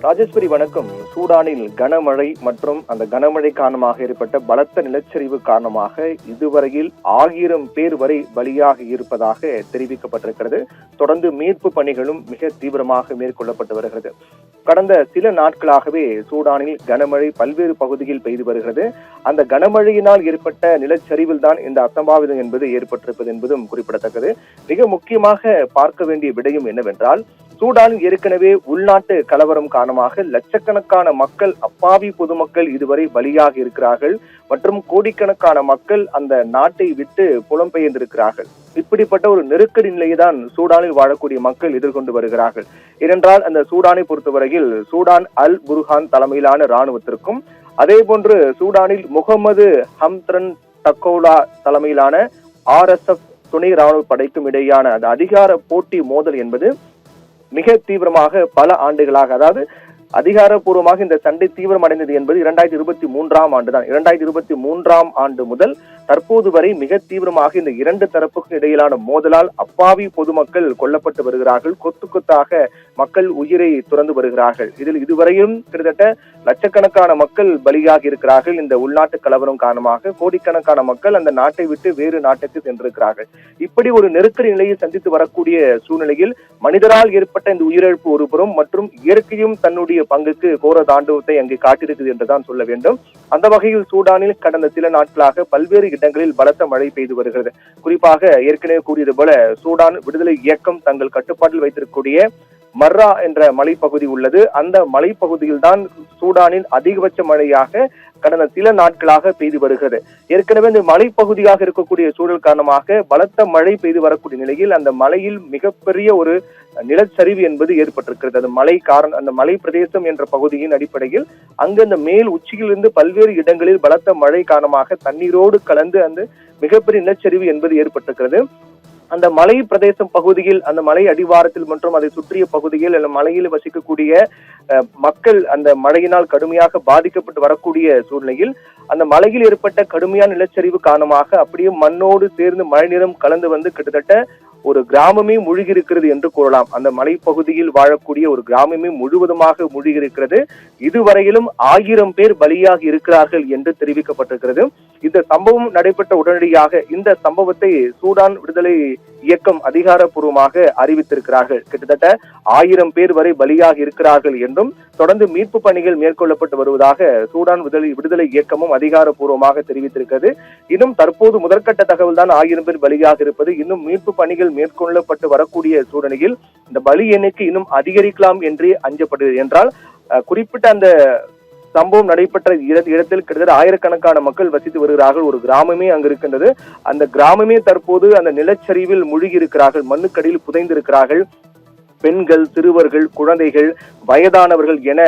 ராஜேஸ்வரி வணக்கம். சூடானில் கனமழை மற்றும் அந்த கனமழை காரணமாக ஏற்பட்ட பலத்த நிலச்சரிவு காரணமாக இதுவரையில் 1000 பேர் வரை பலியாக இருப்பதாக தெரிவிக்கப்பட்டிருக்கிறது. தொடர்ந்து மீட்பு பணிகளும் மிக தீவிரமாக மேற்கொள்ளப்பட்டு வருகிறது. கடந்த சில நாட்களாகவே சூடானில் கனமழை பல்வேறு பகுதியில் பெய்து வருகிறது. அந்த கனமழையினால் ஏற்பட்ட நிலச்சரிவில் தான் இந்த அசம்பாவிதம் என்பது ஏற்பட்டிருப்பது என்பதும் குறிப்பிடத்தக்கது. மிக முக்கியமாக பார்க்க வேண்டிய விடயம் என்னவென்றால், சூடானில் ஏற்கனவே உள்நாட்டு கலவரம் காரணமாக லட்சக்கணக்கான மக்கள், அப்பாவி பொதுமக்கள் இதுவரை பலியாக இருக்கிறார்கள் மற்றும் கோடிக்கணக்கான மக்கள் அந்த நாட்டை விட்டு புலம்பெயர்ந்திருக்கிறார்கள். இப்படிப்பட்ட ஒரு நெருக்கடி நிலையை தான் சூடானில் வாழக்கூடிய மக்கள் எதிர்கொண்டு வருகிறார்கள். ஏனென்றால் அந்த சூடானை பொறுத்தவரையில் சூடான் அல் புர்ஹான் தலைமையிலான இராணுவத்திற்கும் அதே போன்று சூடானில் முகமது ஹம்த்ரன் டக்கோலா தலைமையிலான RSF துணை இராணுவ படைக்கும் இடையான அந்த அதிகார போட்டி மோதல் என்பது மிக தீவிரமாக பல ஆண்டுகளாக, அதாவது அதிகாரப்பூர்வமாக இந்த சண்டை தீவிரமடைந்தது என்பது 2023ஆம் ஆண்டு தான். 2023ஆம் ஆண்டு முதல் தற்போது வரை மிக தீவிரமாக இந்த இரண்டு தரப்புக்கும் இடையிலான மோதலால் அப்பாவி பொதுமக்கள் கொல்லப்பட்டு வருகிறார்கள். கொத்து கொத்தாக மக்கள் உயிரை துறந்து வருகிறார்கள். இதில் இதுவரையும் கிட்டத்தட்ட லட்சக்கணக்கான மக்கள் பலியாகி இருக்கிறார்கள். இந்த உள்நாட்டு கலவரம் காரணமாக கோடிக்கணக்கான மக்கள் அந்த நாட்டை விட்டு வேறு நாட்டுக்கு சென்றிருக்கிறார்கள். இப்படி ஒரு நெருக்கடி நிலையை சந்தித்து வரக்கூடிய சூழ்நிலையில் மனிதரால் ஏற்பட்ட இந்த உயிரிழப்பு ஒருபுறம் மற்றும் இயற்கையும் தன்னுடைய பங்குக்கு கோர தாண்டவத்தை அங்கே காட்டியிருக்கிறது என்றுதான் சொல்ல வேண்டும். அந்த வகையில் சூடானில் கடந்த சில நாட்களாக பல்வேறு இடங்களில் பலத்த மழை பெய்து வருகிறது. குறிப்பாக ஏற்கனவே கூறியது போல சூடான் விடுதலை இயக்கம் தங்கள் கட்டுப்பாட்டில் வைத்திருக்கக்கூடிய மர்ரா என்ற மலைப்பகுதி உள்ளது. அந்த மலைப்பகுதியில் தான் சூடானின் அதிகபட்ச மழையாக கடந்த சில நாட்களாக பெய்து வருகிறது. ஏற்கனவே இந்த மலைப்பகுதியாக இருக்கக்கூடிய சூழல் காரணமாக பலத்த மழை பெய்து வரக்கூடிய நிலையில் அந்த மலையில் மிகப்பெரிய ஒரு நிலச்சரிவு என்பது ஏற்பட்டிருக்கிறது. அந்த மலை பிரதேசம் என்ற பகுதியின் அடிப்படையில் அங்கு அந்த மேல் உச்சியிலிருந்து பல்வேறு இடங்களில் பலத்த மழை காரணமாக தண்ணீரோடு கலந்து அந்த மிகப்பெரிய நிலச்சரிவு என்பது ஏற்பட்டிருக்கிறது. அந்த மலை பிரதேசம் பகுதியில், அந்த மலை அடிவாரத்தில் மற்றும் அதை சுற்றிய பகுதியில் அந்த மலையில் வசிக்கக்கூடிய மக்கள் அந்த மழையினால் கடுமையாக பாதிக்கப்பட்டு வரக்கூடிய சூழ்நிலையில் அந்த மலையில் ஏற்பட்ட கடுமையான நிலச்சரிவு காரணமாக அப்படியே மண்ணோடு சேர்ந்து மழைநீரம் கலந்து வந்து கிட்டத்தட்ட ஒரு கிராமமே மூழ்கி இருக்கிறது என்று கூறலாம். அந்த மலைப்பகுதியில் வாழக்கூடிய ஒரு கிராமமே முழுவதுமாக மூழ்கி இருக்கிறது. இதுவரையிலும் 1000 பேர் பலியாக இருக்கிறார்கள் என்று தெரிவிக்கப்பட்டிருக்கிறது. இந்த சம்பவம் நடைபெற்ற உடனடியாக இந்த சம்பவத்தை சூடான் விடுதலை இயக்கம் அதிகாரப்பூர்வமாக அறிவித்திருக்கிறார்கள். கிட்டத்தட்ட 1000 பேர் வரை பலியாக இருக்கிறார்கள் என்றும் தொடர்ந்து மீட்பு பணிகள் மேற்கொள்ளப்பட்டு வருவதாக சூடான் விடுதலை இயக்கமும் அதிகாரப்பூர்வமாக தெரிவித்திருக்கிறது. இன்னும் தற்போது முதற்கட்ட தகவல் தான் 1000 பேர் பலியாக இருப்பது. இன்னும் மீட்பு பணிகள் மேற்கொள்ளப்பட்டு வரக்கூடிய சூழ்நிலையில் இந்த பலி எண்ணிக்கை இன்னும் அதிகரிக்கலாம் என்றே அஞ்சப்படுகிறது. என்றால் குறிப்பிட்ட அந்த சம்பவம் நடைபெற்ற இடத்தில் கிட்டத்தட்ட ஆயிரக்கணக்கான மக்கள் வசித்து வருகிறார்கள். ஒரு கிராமமே அங்கு இருக்கின்றது. அந்த கிராமமே தற்போது அந்த நிலச்சரிவில் மூழ்கி இருக்கிறார்கள், மண்ணுக்கடியில் புதைந்திருக்கிறார்கள். பெண்கள், சிறுவர்கள், குழந்தைகள், வயதானவர்கள் என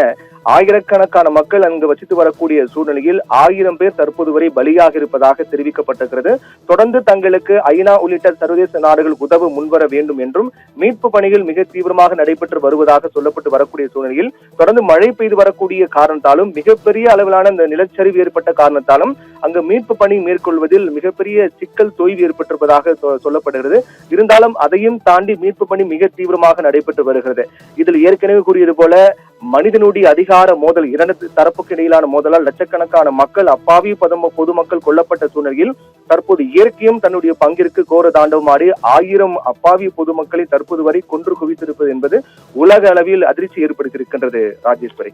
ஆயிரக்கணக்கான மக்கள் அங்கு வசித்து வரக்கூடிய சூழ்நிலையில் 1000 பேர் தற்போது வரை பலியாக இருப்பதாக தெரிவிக்கப்பட்டிருக்கிறது. தொடர்ந்து தங்களுக்கு ஐநா உள்ளிட்ட சர்வதேச நாடுகள் உதவ முன்வர வேண்டும் என்றும் மீட்பு பணிகள் மிக தீவிரமாக நடைபெற்று வருவதாக சொல்லப்பட்டு வரக்கூடிய சூழ்நிலையில் தொடர்ந்து மழை பெய்து வரக்கூடிய காரணத்தாலும் மிகப்பெரிய அளவிலான இந்த நிலச்சரிவு ஏற்பட்ட காரணத்தாலும் அங்கு மீட்பு பணி மேற்கொள்வதில் மிகப்பெரிய சிக்கல் தொய்வு ஏற்பட்டிருப்பதாக சொல்லப்படுகிறது. இருந்தாலும் அதையும் தாண்டி மீட்பு பணி மிக தீவிரமாக நடைபெற்று வருகிறது. இதில் ஏற்கனவே கூறியது போல மனிதனுடைய அதிகார மோதல், இரண்டு தரப்புக்கு இடையிலான மோதலால் லட்சக்கணக்கான மக்கள், அப்பாவி பொதுமக்கள் கொல்லப்பட்ட சூழ்நிலையில் தற்போது இயற்கையும் தன்னுடைய பங்கிற்கு கோர தாண்டவமாடி 1000 அப்பாவி பொதுமக்களை தற்போது வரை கொன்று குவித்திருப்பது என்பது உலக அளவில் அதிர்ச்சி ஏற்படுத்தியிருக்கின்றது. ராஜேஸ்வரி.